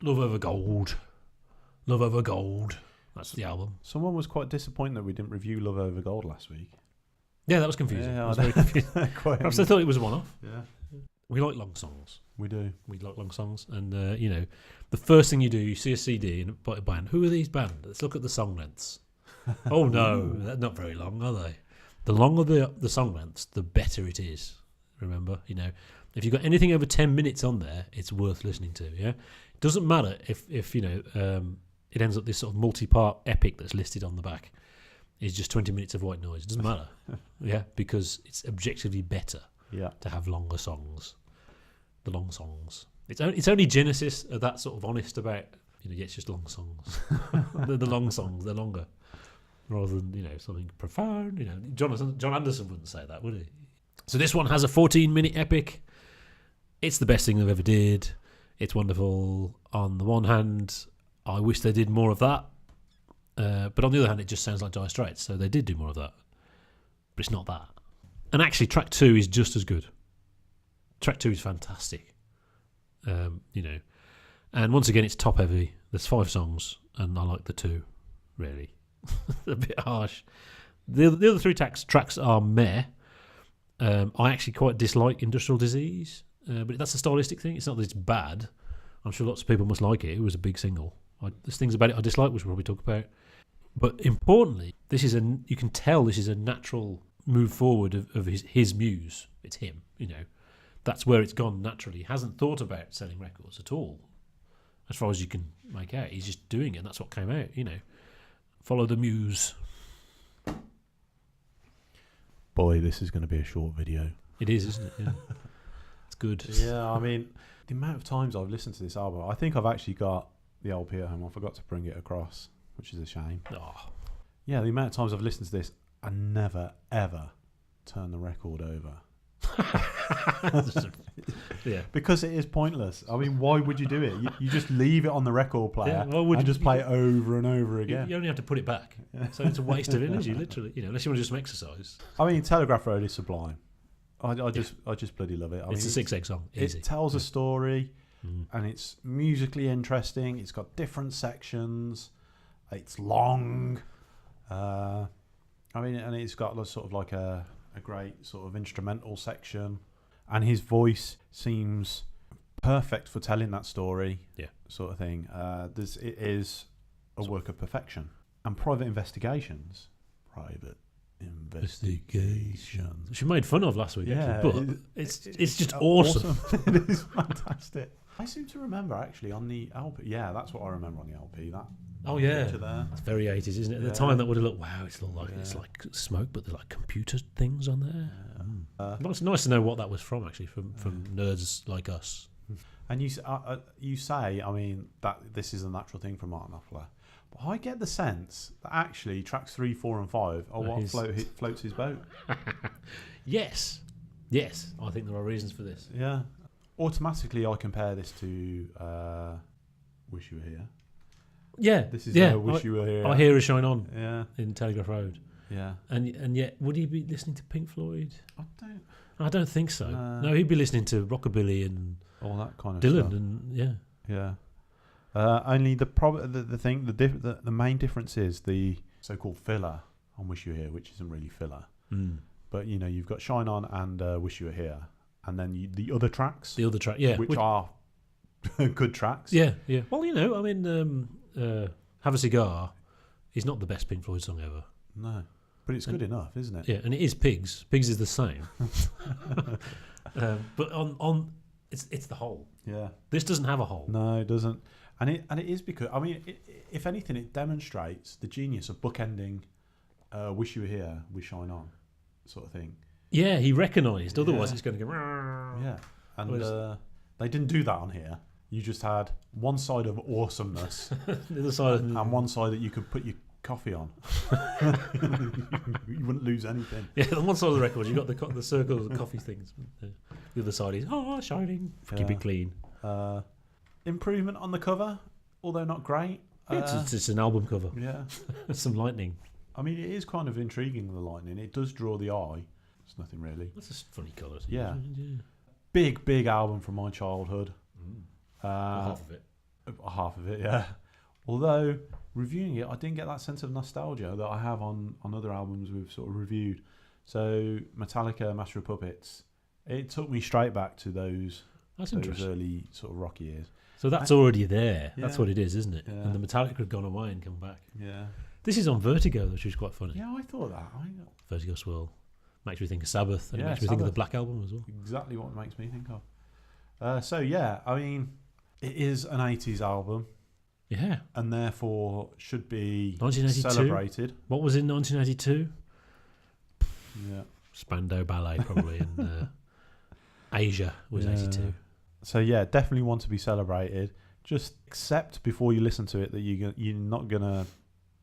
Love Over Gold. Love Over Gold. That's the album. Someone was quite disappointed that we didn't review Love Over Gold last week. Yeah, that was confusing. Yeah, I was very confused. Perhaps they thought it was a one-off. Yeah. We like long songs. We do. We like long songs. And, the first thing you do, you see a CD and buy a band. Who are these bands? Let's look at the song lengths. Oh, no. They're not very long, are they? The longer the song lengths, the better it is. Remember? If you've got anything over 10 minutes on there, it's worth listening to, yeah? It doesn't matter if it ends up this sort of multi-part epic that's listed on the back is just 20 minutes of white noise. It doesn't matter, yeah, because it's objectively better to have longer songs. The long songs. It's only Genesis are that sort of honest about, it's just long songs. the long songs, they're longer. Rather than, something profound. John Anderson wouldn't say that, would he? So this one has a 14-minute epic. It's the best thing they've ever did. It's wonderful. On the one hand, I wish they did more of that. But on the other hand, it just sounds like Dire Straits. So they did do more of that. But it's not that. And actually, track 2 is just as good. Track 2 is fantastic. And once again, it's top heavy. There's 5 songs, and I like the 2, really. A bit harsh. The other 3 tracks are meh. I actually quite dislike Industrial Disease, but that's a stylistic thing. It's not that it's bad. I'm sure lots of people must like it. It was a big single. There's things about it I dislike, which we'll probably talk about. But importantly, you can tell this is a natural move forward of his muse. It's him, That's where it's gone naturally. He hasn't thought about selling records at all, as far as you can make out. He's just doing it, and that's what came out, Follow the muse. Boy, this is going to be a short video. It is, isn't it? Yeah. It's good. Yeah, I mean, the amount of times I've listened to this album, I think I've actually got the LP at home. I forgot to bring it across, which is a shame. Oh. Yeah, the amount of times I've listened to this, I never, ever turn the record over. Yeah, because it is pointless. I mean, why would you do it? You just leave it on the record player and just play it over and over again. You only have to put it back, so it's a waste of energy, literally. Unless you want to do some exercise. I mean, Telegraph Road is sublime. I just bloody love it. It's a 6 egg song. Easy. It tells a story, and it's musically interesting. It's got different sections. It's long. And it's got sort of like a great sort of instrumental section, and his voice seems perfect for telling that story, sort of thing. It is a work of perfection. And Private Investigations, which we made fun of last week, actually, but it's just awesome. It is fantastic. I seem to remember actually on the LP. Yeah, that's what I remember on the LP. That. Oh yeah, it's very 80s, isn't it? At the time, that would have looked wow. It's like smoke, but there's like computer things on there. But it's nice to know what that was from, actually, from nerds like us. And you say, I mean, that this is a natural thing from Martin Knopfler, but I get the sense that actually tracks 3, 4, and 5 are what floats his boat. Yes, I think there are reasons for this. Yeah, automatically I compare this to "Wish You Were Here." Yeah, this is "Wish You Were Here." I hear a Shine On. In Telegraph Road. Yeah, and yet, would he be listening to Pink Floyd? I don't think so. No, he'd be listening to rockabilly and all that kind of Dylan stuff. And yeah. Only the main difference is the so-called filler on "Wish You Were Here," which isn't really filler. But you've got "Shine On" and "Wish You Were Here," and then the other tracks. The other track, which are good tracks. Yeah. Well, I mean, "Have a Cigar" is not the best Pink Floyd song ever. No. But it's good enough, isn't it? Yeah, and it is Pigs. Pigs is the same. But on it's the whole. Yeah. This doesn't have a whole. No, it doesn't. And it is because, I mean, if anything, it demonstrates the genius of bookending "Wish You Were Here" with "Shine On," sort of thing. Yeah, he recognised. Otherwise, it's going to go. Yeah, and they didn't do that on here. You just had one side of awesomeness, the other side, and one side that you could put your coffee on. You wouldn't lose anything. Yeah, on one side of the record you got the circle of the coffee things. The other side is shining, keep it clean. Improvement on the cover, although not great. It's an album cover. Yeah. Some lightning. I mean, it is kind of intriguing, the lightning. It does draw the eye. It's nothing really. That's a funny colour. Yeah. Big album from my childhood. Half of it. Half of it, yeah. Although reviewing it, I didn't get that sense of nostalgia that I have on other albums we've sort of reviewed. So Metallica, Master of Puppets, it took me straight back to those early sort of rocky years. So that's already there. Yeah. That's what it is, isn't it? Yeah. And the Metallica had gone away and come back. Yeah. This is on Vertigo, which is quite funny. Yeah, I thought that. Vertigo Swirl. Makes me think of Sabbath, and Yeah, it makes me think of the Sabbath. Black Album as well. Exactly what it makes me think of. So yeah, I mean, it is an 80s album, Yeah. and therefore should be 1982. celebrated. What was in 1982? Yeah. Spandau Ballet, probably, and Asia was 82. So yeah, definitely want to be celebrated. Just accept before you listen to it that you're not gonna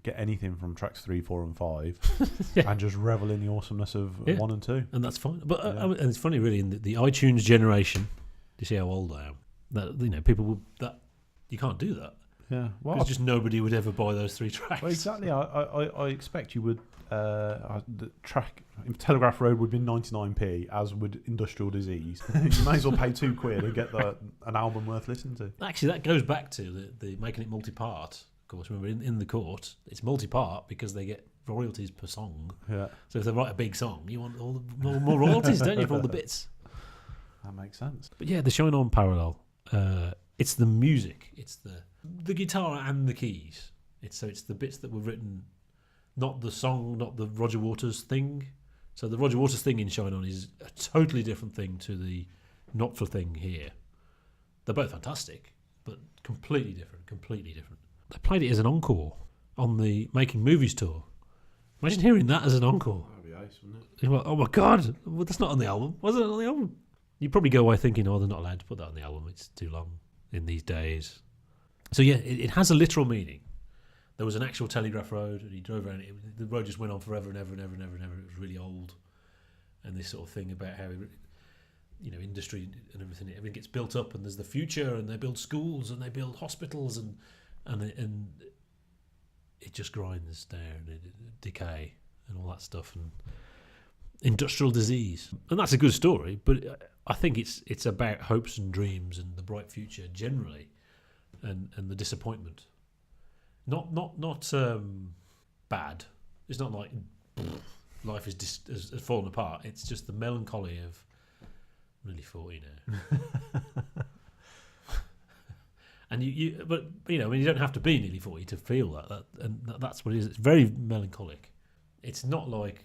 get anything from tracks 3, 4, and 5, Yeah. and just revel in the awesomeness of Yeah. 1 and 2. And that's fine. But Yeah. and it's funny, really, in the iTunes generation. Do you see how old I am? That people will, that you can't do that. Yeah, Because just nobody would ever buy those 3 tracks. well, exactly. I expect you would. The track Telegraph Road would be 99p, as would Industrial Disease. You may as well pay £2 and get an album worth listening to. Actually, that goes back to the making it multi-part. Of course, remember in the court, it's multi-part because they get royalties per song. Yeah, So if they write a big song, you want all the more royalties, don't you, for all the bits? that makes sense. But yeah, the Shine On parallel. It's the music. It's the guitar and the keys. It's the bits that were written, not the song, not the Roger Waters thing. So the Roger Waters thing in Shine On is a totally different thing to the Knopfler thing here. They're both fantastic, but completely different. They played it as an encore on the Making Movies tour. Imagine hearing that as an encore. That'd be nice, wouldn't it? You're like, oh my God, well, that's not on the album. Wasn't it on the album? You probably go away thinking, oh, they're not allowed to put that on the album. It's too long in these days. So yeah, it has a literal meaning. There was an actual Telegraph Road, and he drove around it. The road just went on forever and ever and ever and ever and ever. It was really old. And this sort of thing about how, industry and everything gets built up, and there's the future, and they build schools, and they build hospitals, and it just grinds down, and decay, and all that stuff, and industrial disease. And that's a good story, but I think it's about hopes and dreams and the bright future generally, and the disappointment. Not bad. It's not like life has fallen apart. It's just the melancholy of I'm nearly 40 now. And you don't have to be nearly 40 to feel that and that's what it is. It's very melancholic. It's not like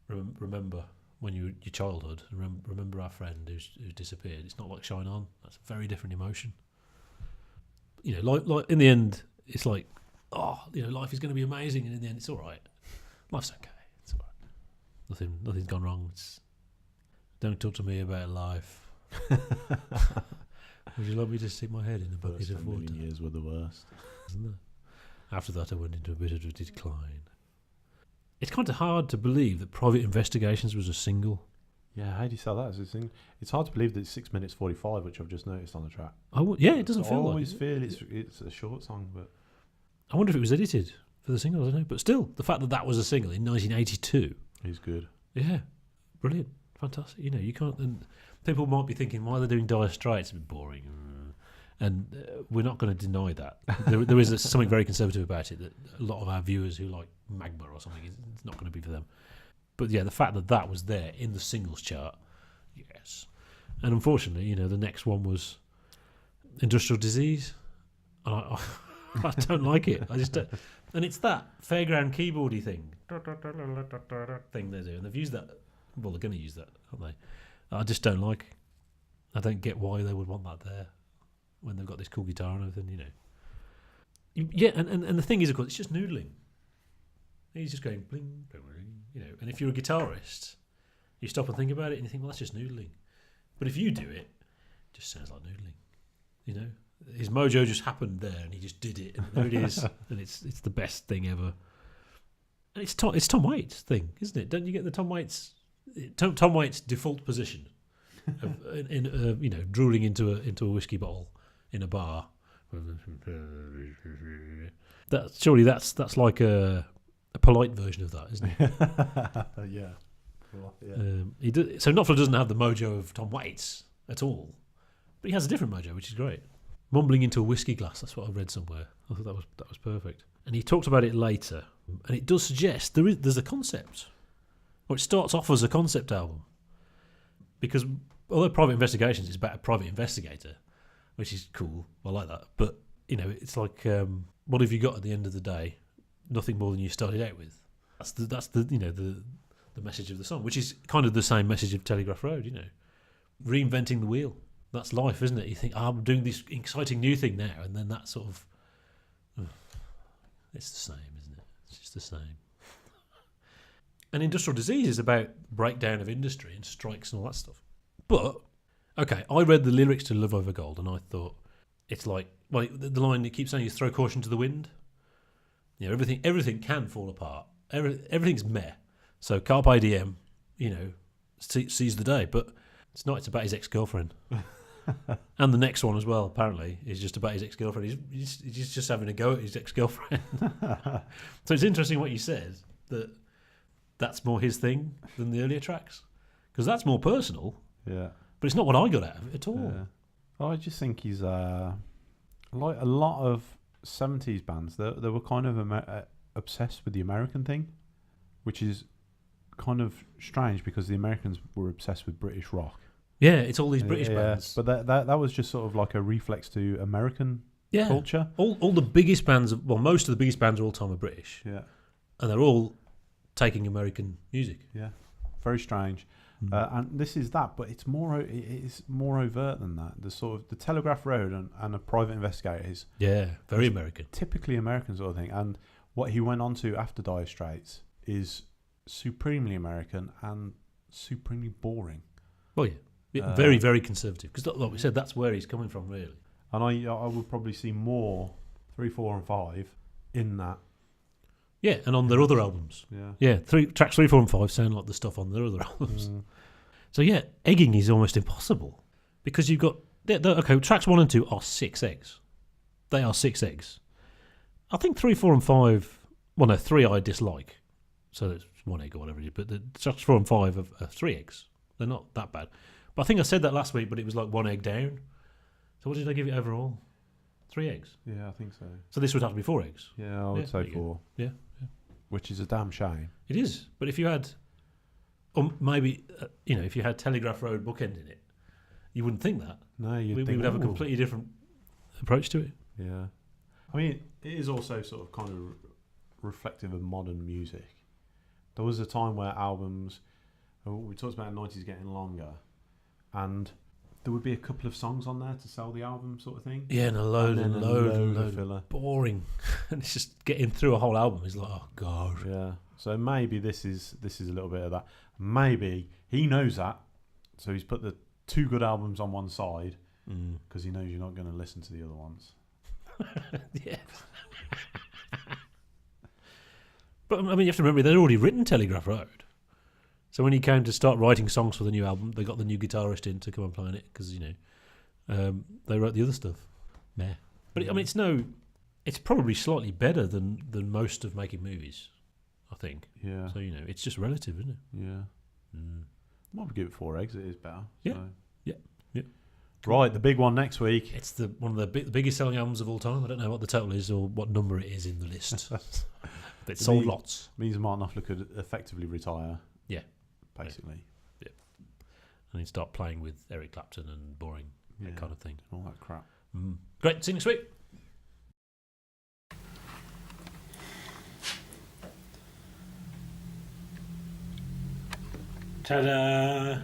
remember when your childhood. Remember our friend who's disappeared. It's not like Shine On. That's a very different emotion. Like in the end, it's like, life is going to be amazing, and in the end, it's all right. Life's okay. It's all right. Nothing's gone wrong. Don't talk to me about life. Would you like me to stick my head in a bucket of water? Years were the worst. Isn't it? After that, I went into a bit of a decline. It's kind of hard to believe that Private Investigations was a single. Yeah, how do you sell that as a thing? It's hard to believe that it's 6 minutes 45, which I've just noticed on the track. It doesn't I feel like it. always feel it's a short song, but I wonder if it was edited for the single. I don't know, but still, the fact that was a single in 1982. it's good. Yeah, brilliant, fantastic. You can't. And people might be thinking, why are they doing Dire Straits? It's a bit boring, and we're not going to deny that. There is something very conservative about it that a lot of our viewers who like Magma or something, it's not going to be for them. But yeah, the fact that was there in the singles chart, yes. And unfortunately, the next one was Industrial Disease. I don't like it. I just don't. And it's that fairground keyboardy thing they do, and they've used that. Well, they're going to use that, aren't they? I just don't like. I don't get why they would want that there when they've got this cool guitar and everything. Yeah, and the thing is, of course, it's just noodling. He's just going bling, bling, bling, And if you're a guitarist, you stop and think about it, and you think, well, that's just noodling. But if you do it, it just sounds like noodling. His mojo just happened there, and he just did it, and there it is, and it's the best thing ever. And it's Tom Waits' thing, isn't it? Don't you get the Tom Waits default position of drooling into a whiskey bottle in a bar? That's like a polite version of that, isn't it? Yeah. Well, yeah. So Knopfler doesn't have the mojo of Tom Waits at all, but he has a different mojo, which is great. mumbling into a whiskey glass. That's what I read somewhere. I thought that was perfect. And he talked about it later, and it does suggest there's a concept. Well, it starts off as a concept album because although Private Investigations is about a private investigator, which is cool, I like that. But it's like, what have you got at the end of the day? Nothing more than you started out with. That's the message of the song, which is kind of the same message of Telegraph Road. Reinventing the wheel. That's life, isn't it? You think, I'm doing this exciting new thing now, and then that sort of, it's the same, isn't it? It's just the same. And Industrial Disease is about breakdown of industry and strikes and all that stuff. But, okay, I read the lyrics to Love Over Gold, and I thought, it's like, well, the line it keeps saying is throw caution to the wind. Everything can fall apart. Everything's meh. So Carpe Diem, seize the day. But it's not. It's about his ex-girlfriend. And the next one as well, apparently, is just about his ex-girlfriend. He's just having a go at his ex-girlfriend. So it's interesting what you said, that's more his thing than the earlier tracks. Because that's more personal. Yeah. But it's not what I got out of it at all. Yeah. I just think he's like a lot of 70s bands. They were kind of obsessed with the American thing, which is kind of strange because the Americans were obsessed with British rock. Yeah, it's all these British bands. But that was just sort of like a reflex to American culture. All the biggest bands, most of the biggest bands of all time are British. Yeah. And they're all taking American music. Yeah. Very strange. And this is that, but it's more overt than that. The sort of the Telegraph Road and a Private Investigator is very American, typically American sort of thing. And what he went on to after Dire Straits is supremely American and supremely boring. Well, very very conservative because, like we said, that's where he's coming from, really. And I would probably see more 3, 4, and 5 in that. Yeah, and on their other albums. Yeah. Tracks 3, 4, and 5 sound like the stuff on their other albums. So yeah, egging is almost impossible because you've got tracks 1 and 2 are 6 eggs. They are 6 eggs. I think 3, 4, and 5. Well, no, 3 I dislike. So it's 1 egg or whatever it is. But the tracks 4 and 5 are 3 eggs. They're not that bad. But I think I said that last week, but it was like 1 egg down. So what did I give it overall? 3 eggs. Yeah, I think so. So this would have to be 4 eggs. Yeah, I would say 4. Yeah. Which is a damn shame. It is. But if you had, or maybe, if you had Telegraph Road bookend in it, you wouldn't think that. No, we would have a completely different approach to it. Yeah. I mean, it is also sort of kind of reflective of modern music. There was a time where albums, we talked about the 90s getting longer, and there would be a couple of songs on there to sell the album sort of thing. Yeah, and a load of filler. Boring. And it's just getting through a whole album is like, oh god. Yeah. So maybe this is a little bit of that. Maybe he knows that, so he's put the 2 good albums on one side because he knows you're not going to listen to the other ones. Yeah. But I mean, you have to remember they'd already written Telegraph Road. So when he came to start writing songs for the new album, they got the new guitarist in to come and play on it because they wrote the other stuff. Meh. But I mean, it's probably slightly better than most of making movies, I think. Yeah. So it's just relative, isn't it? Yeah. Might give it 4 eggs. It is better. Yeah. So. Yeah. Right, the big one next week. It's one of the biggest selling albums of all time. I don't know what the total is or what number it is in the list. But it sold lots. Means Martin Knopfler could effectively retire. Yeah. Basically. Yeah. And he'd start playing with Eric Clapton and boring, that kind of thing. All that crap. Great. See you next week. Ta-da!